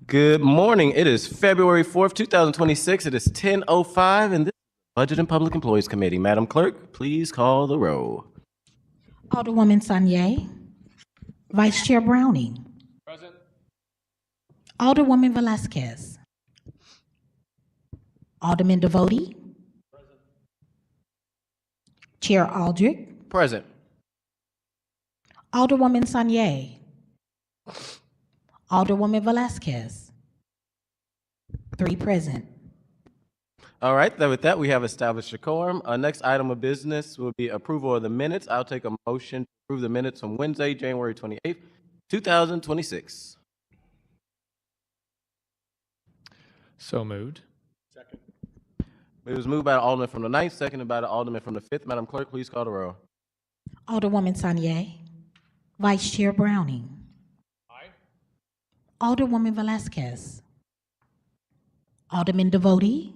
Good morning. It is February 4th, 2026. It is 10:05, and this is the Budget and Public Employees Committee. Madam Clerk, please call the roll. Alderwoman Sanye. Vice Chair Browning. Present. Alderwoman Velasquez. Alderman Devotie. Present. Chair Aldrich. Present. Alderwoman Sanye. Alderwoman Velasquez. 3 present. All right, with that, we have established a quorum. Our next item of business will be approval of the minutes. I'll take a motion to approve the minutes from Wednesday, January 28th, 2026. So moved. Second. It was moved by the Alderman from the 9th, seconded by the Alderman from the 5th. Madam Clerk, please call the roll. Alderwoman Sanye. Vice Chair Browning. Aye. Alderwoman Velasquez. Alderman Devotie.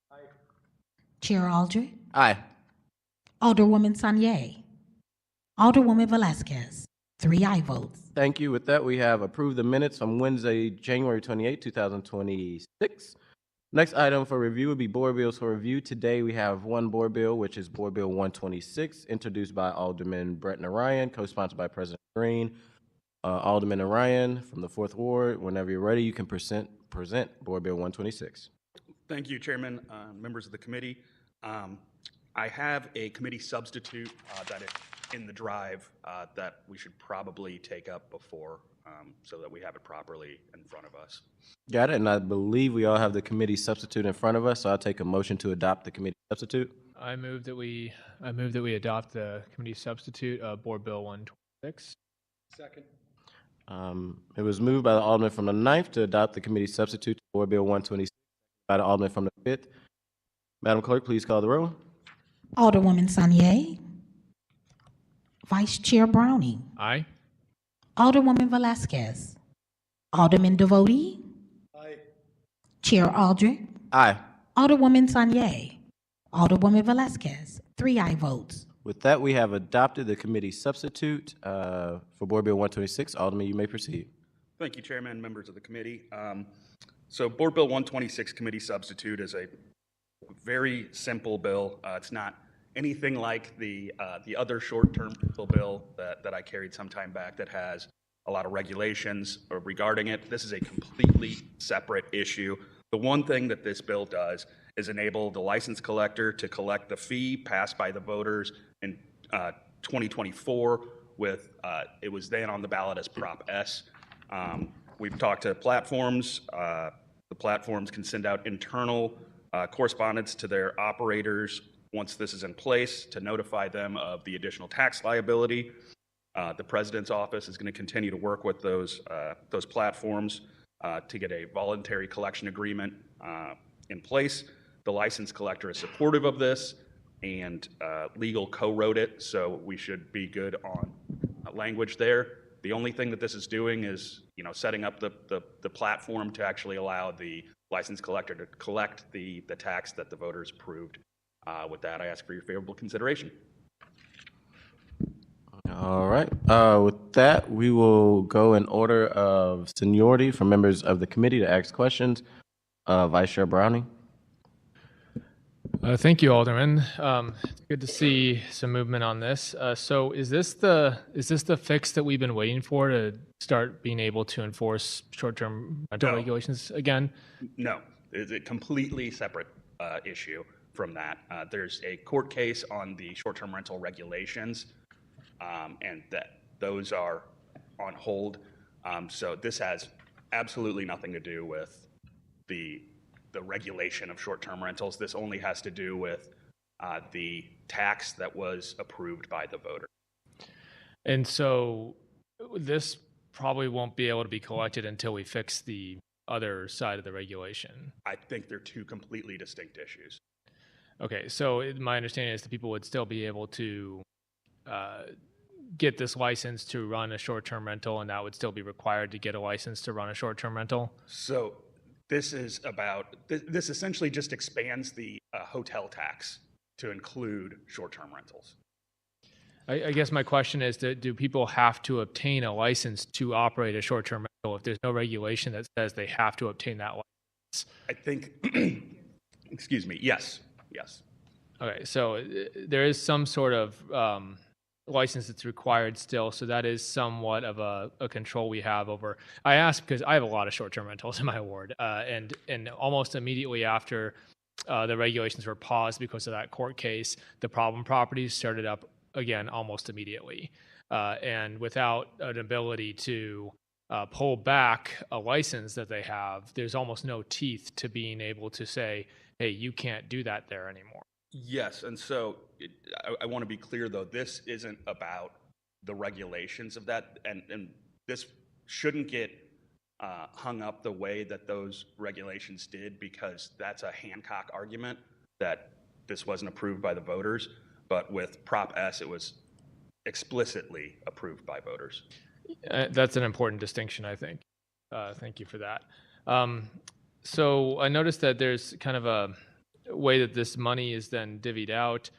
Aye. Chair Aldrich. Aye. Alderwoman Sanye. Alderwoman Velasquez. 3 aye votes. Thank you. With that, we have approved the minutes from Wednesday, January 28th, 2026. Next item for review would be board bills for review. Today, we have one board bill, which is Board Bill 126, introduced by Alderman Brett Narayan, co-sponsored by President Green. Alderman Narayan from the 4th Ward, whenever you're ready, you can present Board Bill 126. Thank you, Chairman, members of the committee. I have a committee substitute that is in the drive that we should probably take up before so that we have it properly in front of us. Got it, and I believe we all have the committee substitute in front of us, so I'll take a motion to adopt the committee substitute. I move that we adopt the committee substitute of Board Bill 126. Second. It was moved by the Alderman from the 9th to adopt the committee substitute to Board Bill 126 by the Alderman from the 5th. Madam Clerk, please call the roll. Alderwoman Sanye. Vice Chair Browning. Aye. Alderwoman Velasquez. Alderman Devotie. Aye. Chair Aldrich. Aye. Alderwoman Sanye. Alderwoman Velasquez. 3 aye votes. With that, we have adopted the committee substitute for Board Bill 126. Alderman, you may proceed. Thank you, Chairman, members of the committee. So Board Bill 126 committee substitute is a very simple bill. It's not anything like the other short-term bill that I carried some time back that has a lot of regulations regarding it. This is a completely separate issue. The one thing that this bill does is enable the license collector to collect the fee passed by the voters in 2024 with, it was then on the ballot as Prop S. We've talked to platforms. The platforms can send out internal correspondence to their operators once this is in place to notify them of the additional tax liability. The President's office is going to continue to work with those platforms to get a voluntary collection agreement in place. The license collector is supportive of this, and legal co-wrote it, so we should be good on language there. The only thing that this is doing is, setting up the platform to actually allow the license collector to collect the tax that the voters approved. With that, I ask for your favorable consideration. All right. With that, we will go in order of seniority for members of the committee to ask questions. Vice Chair Browning. Thank you, Alderman. It's good to see some movement on this. So is this the fix that we've been waiting for to start being able to enforce short-term rental regulations again? No, it's a completely separate issue from that. There's a court case on the short-term rental regulations, and those are on hold. So this has absolutely nothing to do with the regulation of short-term rentals. This only has to do with the tax that was approved by the voter. And so this probably won't be able to be collected until we fix the other side of the regulation. I think they're two completely distinct issues. Okay, so my understanding is that people would still be able to get this license to run a short-term rental, and that would still be required to get a license to run a short-term rental? So this essentially just expands the hotel tax to include short-term rentals. I guess my question is, do people have to obtain a license to operate a short-term rental So if there's no regulation that says they have to obtain that license. I think, excuse me, yes. Okay, so there is some sort of license that's required still, so that is somewhat of a control we have over. I ask because I have a lot of short-term rentals in my ward, and almost immediately after the regulations were paused because of that court case, the problem properties started up again almost immediately, and without an ability to pull back a license that they have, there's almost no teeth to being able to say, hey, you can't do that there anymore. Yes, and so I want to be clear, though, this isn't about the regulations of that, and this shouldn't get hung up the way that those regulations did, because that's a Hancock argument that this wasn't approved by the voters, but with Prop S, it was explicitly approved by voters. That's an important distinction, I think. Thank you for that. So I noticed that there's kind of a way that this money is then divvied out.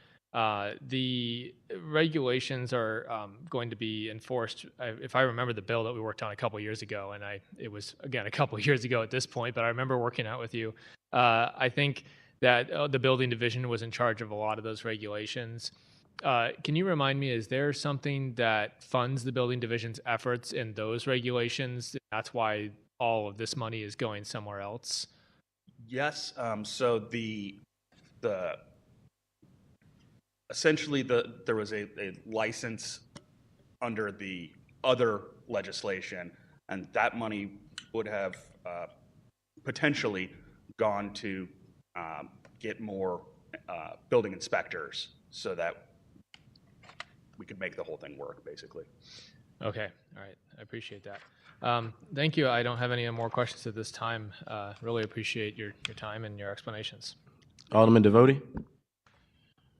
The regulations are going to be enforced. If I remember the bill that we worked on a couple years ago, and it was again a couple years ago at this point, but I remember working out with you. I think that the building division was in charge of a lot of those regulations. Can you remind me, is there something that funds the building division's efforts in those regulations? That's why all of this money is going somewhere else? Yes, so essentially there was a license under the other legislation, and that money would have potentially gone to get more building inspectors so that we could make the whole thing work, basically. Okay, all right, I appreciate that. Thank you. I don't have any more questions at this time. Really appreciate your time and your explanations. Alderman Devoti?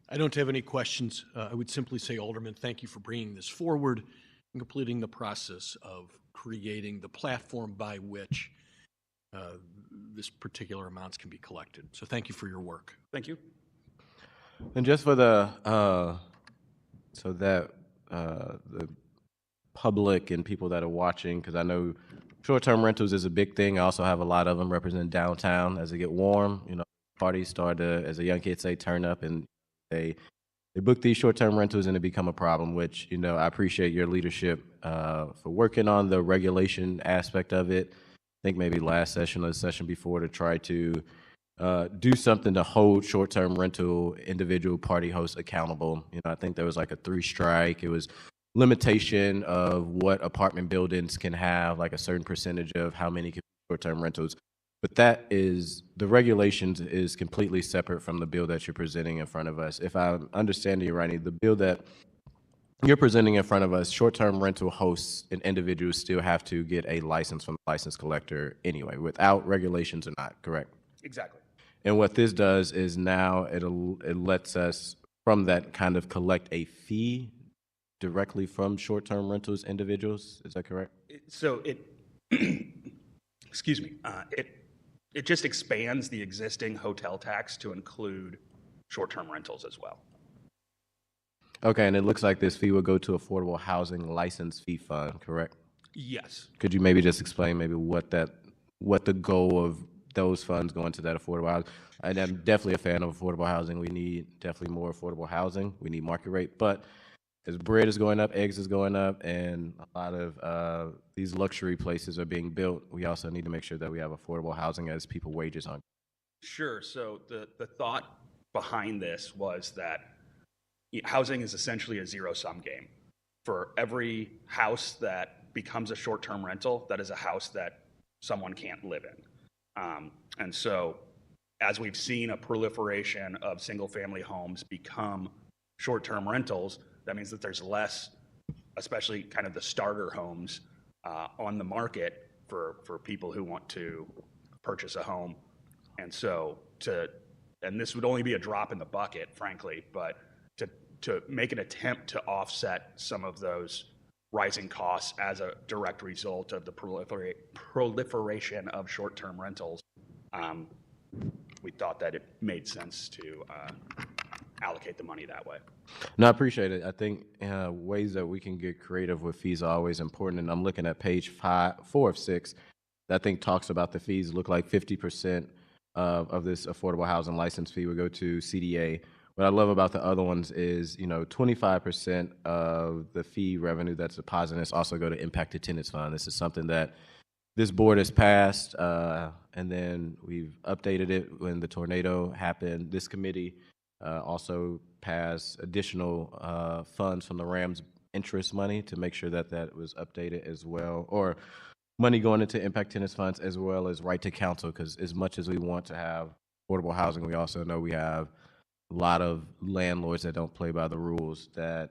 I don't have any questions. I would simply say, Alderman, thank you for bringing this forward and completing the process of creating the platform by which this particular amounts can be collected. So thank you for your work. Thank you. And just for the the public and people that are watching, because I know short-term rentals is a big thing. I also have a lot of them represent downtown. As it get warm, parties start to, as the young kids say, turn up, and they book these short-term rentals and it become a problem, which, I appreciate your leadership for working on the regulation aspect of it. I think maybe last session or the session before, to try to do something to hold short-term rental individual party hosts accountable. I think there was like a 3-strike. It was limitation of what apartment buildings can have, like a certain percentage of how many short-term rentals. But the regulations is completely separate from the bill that you're presenting in front of us. If I'm understanding you right, the bill that you're presenting in front of us, short-term rental hosts and individuals still have to get a license from the license collector anyway, without regulations or not, correct? Exactly. And what this does is now it lets us from that kind of collect a fee directly from short-term rentals individuals. Is that correct? So excuse me, it just expands the existing hotel tax to include short-term rentals as well. Okay, and it looks like this fee will go to Affordable Housing License Fee Fund, correct? Yes. Could you maybe just explain maybe what the goal of those funds going to that affordable housing? And I'm definitely a fan of affordable housing. We need definitely more affordable housing. We need market rate. But as bread is going up, eggs is going up, and a lot of these luxury places are being built, we also need to make sure that we have affordable housing as people wages on. Sure. So the thought behind this was that housing is essentially a zero-sum game. For every house that becomes a short-term rental, that is a house that someone can't live in. And so as we've seen a proliferation of single-family homes become short-term rentals, that means that there's less, especially kind of the starter homes, on the market for people who want to purchase a home. And so and this would only be a drop in the bucket, frankly, but to make an attempt to offset some of those rising costs as a direct result of the proliferation of short-term rentals, we thought that it made sense to allocate the money that way. No, I appreciate it. I think ways that we can get creative with fees are always important. And I'm looking at page 4 of 6. That I think talks about the fees. Look like 50% of this affordable housing license fee would go to CDA. What I love about the other ones is, 25% of the fee revenue that's deposited is also go to impacted tenants fund. This is something that this board has passed, and then we've updated it when the tornado happened. This committee also passed additional funds from the Rams interest money to make sure that that was updated as well, or money going into impact tenants funds as well as right to counsel, because as much as we want to have affordable housing, we also know we have a lot of landlords that don't play by the rules, that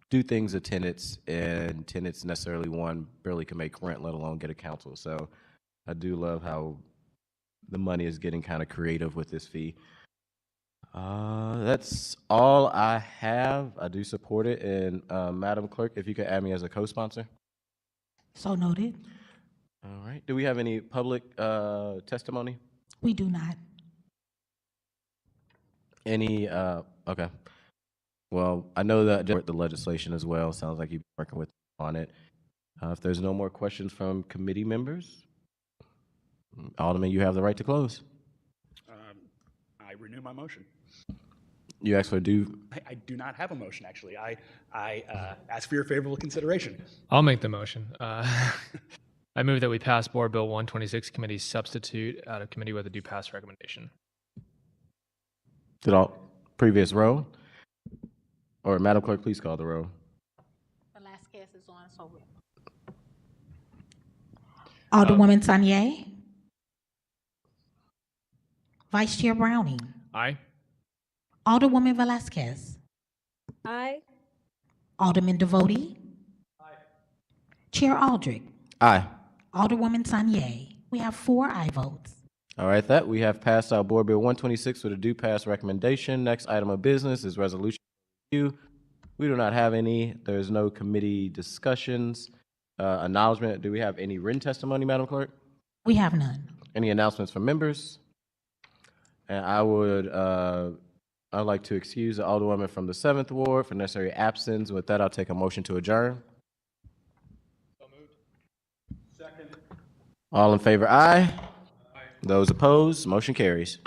do things to tenants, and tenants necessarily, one, barely can make rent, let alone get a counsel. So I do love how the money is getting kind of creative with this fee. That's all I have. I do support it. And Madam Clerk, if you could add me as a co-sponsor. So noted. All right. Do we have any public testimony? We do not. Any, okay. Well, I know that the legislation as well. Sounds like you've been working with on it. If there's no more questions from committee members, Alderman, you have the right to close. I renew my motion. You actually do. I do not have a motion, actually. I ask for your favorable consideration. I'll make the motion. I move that we pass Board Bill 126 committee substitute out of committee with a do pass recommendation. Did all previous row? Or Madam Clerk, please call the row. Velasquez is on, so. Alderwoman Tanya. Vice Chair Browning. Aye. Alderwoman Velasquez. Aye. Alderman Devotie. Chair Aldrich. Aye. Alderwoman Tanya. We have 4 aye votes. All right, that we have passed out Board Bill 126 with a do pass recommendation. Next item of business is resolution review. We do not have any. There is no committee discussions. Acknowledgement. Do we have any written testimony, Madam Clerk? We have none. Any announcements from members? And I'd like to excuse the Alderwoman from the 7th Ward for necessary absence. With that, I'll take a motion to adjourn. So moved. Second. All in favor, aye. Those opposed, motion carries.